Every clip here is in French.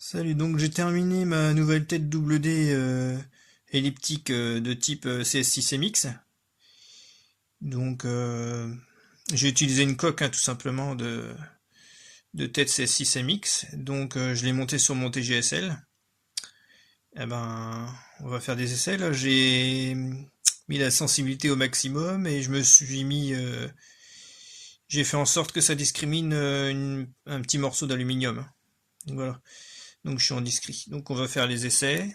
Salut, donc j'ai terminé ma nouvelle tête double D elliptique de type CS6MX. Donc j'ai utilisé une coque tout simplement de tête CS6MX. Donc je l'ai monté sur mon TGSL. Eh ben, on va faire des essais là. J'ai mis la sensibilité au maximum et j'ai fait en sorte que ça discrimine un petit morceau d'aluminium. Donc voilà. Donc je suis en discret. Donc on va faire les essais.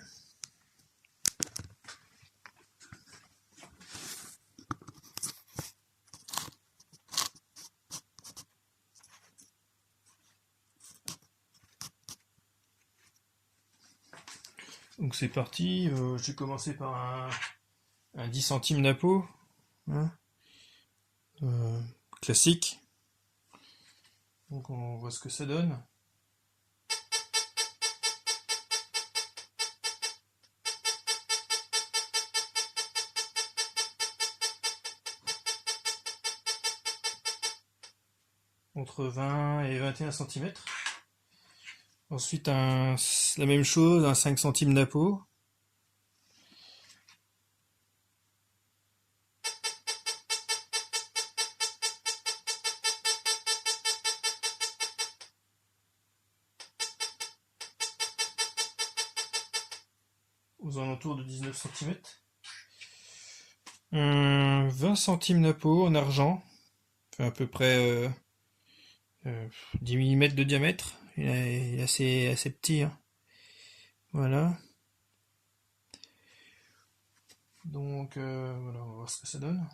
Donc c'est parti, j'ai commencé par un 10 centimes d'apo, hein, euh, classique. Donc on voit ce que ça donne. Entre 20 et 21 centimètres. Ensuite la même chose, un 5 centimes d'apo. Aux alentours de 19 centimètres. 20 centimes d'apo en argent. Fait à peu près 10 mm de diamètre. Il est assez petit, hein. Voilà. Donc voilà, on va voir ce que ça donne.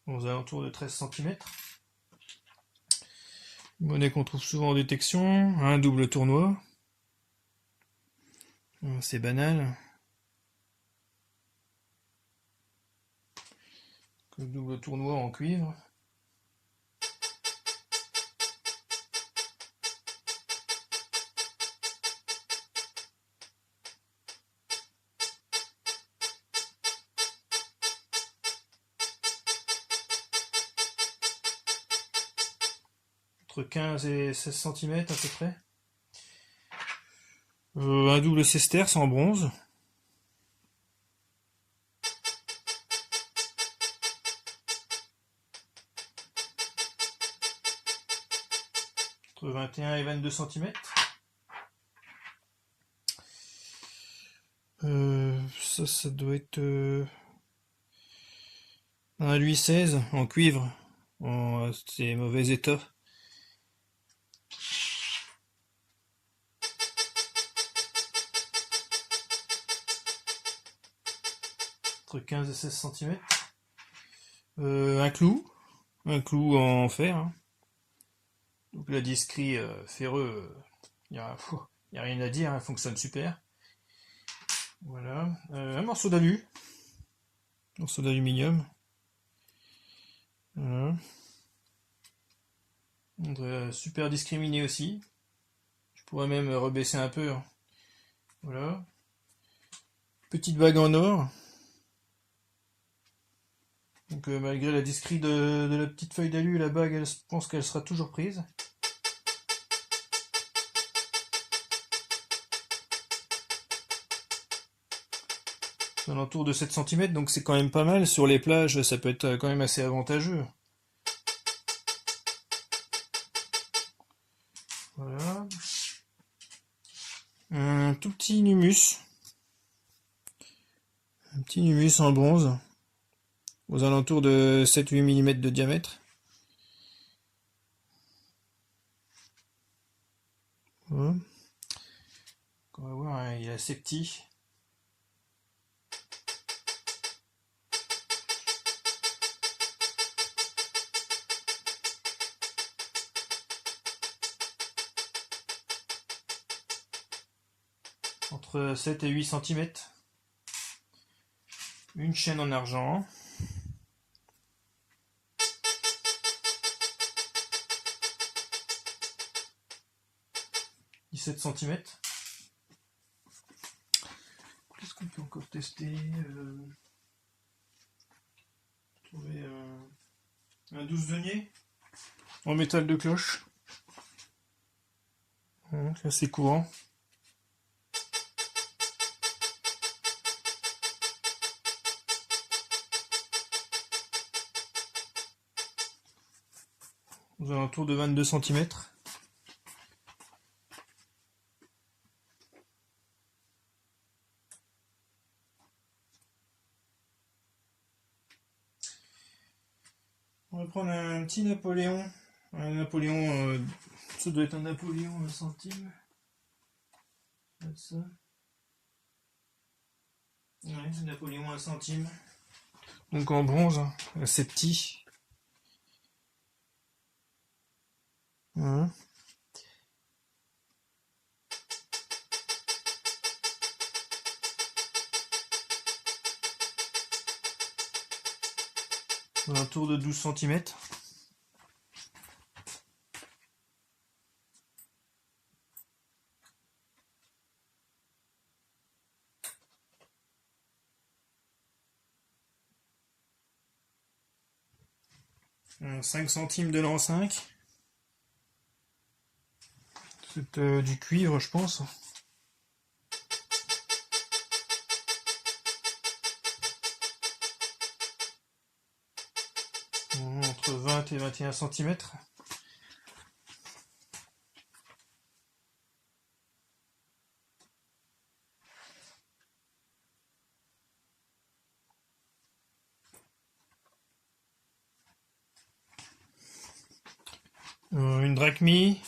Aux alentours de 13 centimètres. Monnaie qu'on trouve souvent en détection, un double tournoi. C'est banal. Le double tournoi en cuivre. Entre 15 et 16 centimètres à peu près. Un double sesterce en bronze. Entre 21 et 22 centimètres. Ça doit être un Louis XVI en cuivre. C'est mauvais état. Entre 15 et 16 centimètres. Un clou. Un clou en fer, hein. Donc la discret ferreux, il n'y a rien à dire, hein, fonctionne super. Voilà. Un morceau morceau d'aluminium. Voilà. Super discriminé aussi. Je pourrais même rebaisser un peu, hein. Voilà. Petite bague en or. Donc malgré la discrète de la petite feuille d'alu, la bague, je pense qu'elle sera toujours prise. Aux alentours de 7 centimètres, donc c'est quand même pas mal. Sur les plages, ça peut être quand même assez avantageux. Voilà. Un tout petit numus. Un petit numus en bronze. Aux alentours de 7-8 mm de diamètre. Voilà. On va voir, hein, il est assez petit. Entre 7 et 8 centimètres. Une chaîne en argent. 17 centimètres. qu'on peut encore tester? Trouver un 12 deniers en métal de cloche. C'est assez courant. Aux alentours de 22 cm. On va prendre un petit Napoléon. Un Napoléon, ça doit être un Napoléon 1 centime. Ça. Ouais, c'est Napoléon 1 centime. Donc en bronze, assez petit. Voilà. Un tour de 12 cm. Un 5 centimes de l'an 5. C'est du cuivre, je pense. Entre 20 et 21 cm. Une drachmie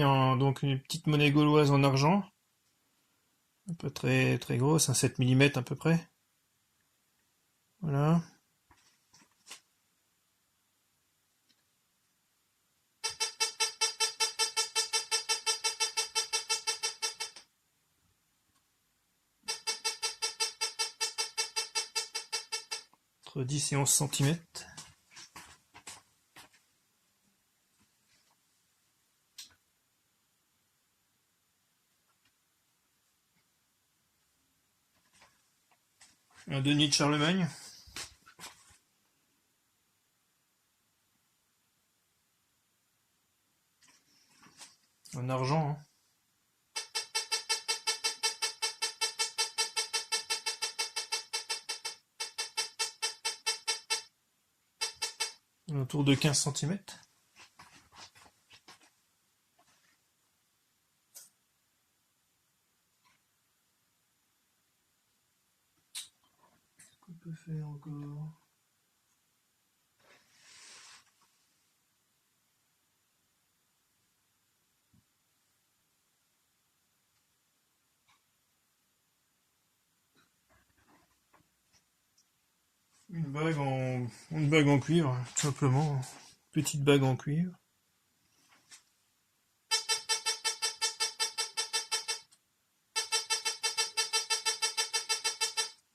en donc une petite monnaie gauloise en argent, un peu très très grosse, un 7 mm à peu près. Voilà. Entre 10 et 11 cm. Un denier de Charlemagne. En argent. Hein. Autour de 15 cm. Qu'est-ce qu'on peut faire encore? Une bague en cuivre, tout simplement. Petite bague en cuivre.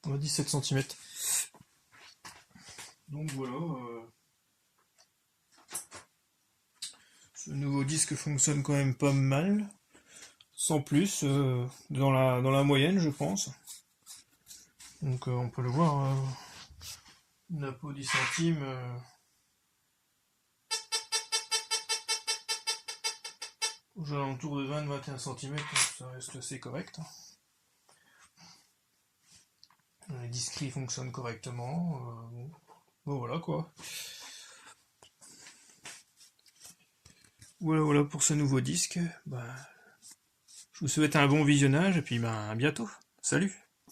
17 cm. Donc voilà. Ce nouveau disque fonctionne quand même pas mal. Sans plus, dans la moyenne, je pense. Donc on peut le voir. Napo 10 centimes. Aux alentours de 20-21 cm, ça reste assez correct. Les disques fonctionnent correctement. Bon, voilà quoi. Voilà pour ce nouveau disque. Je vous souhaite un bon visionnage et puis à bientôt. Salut!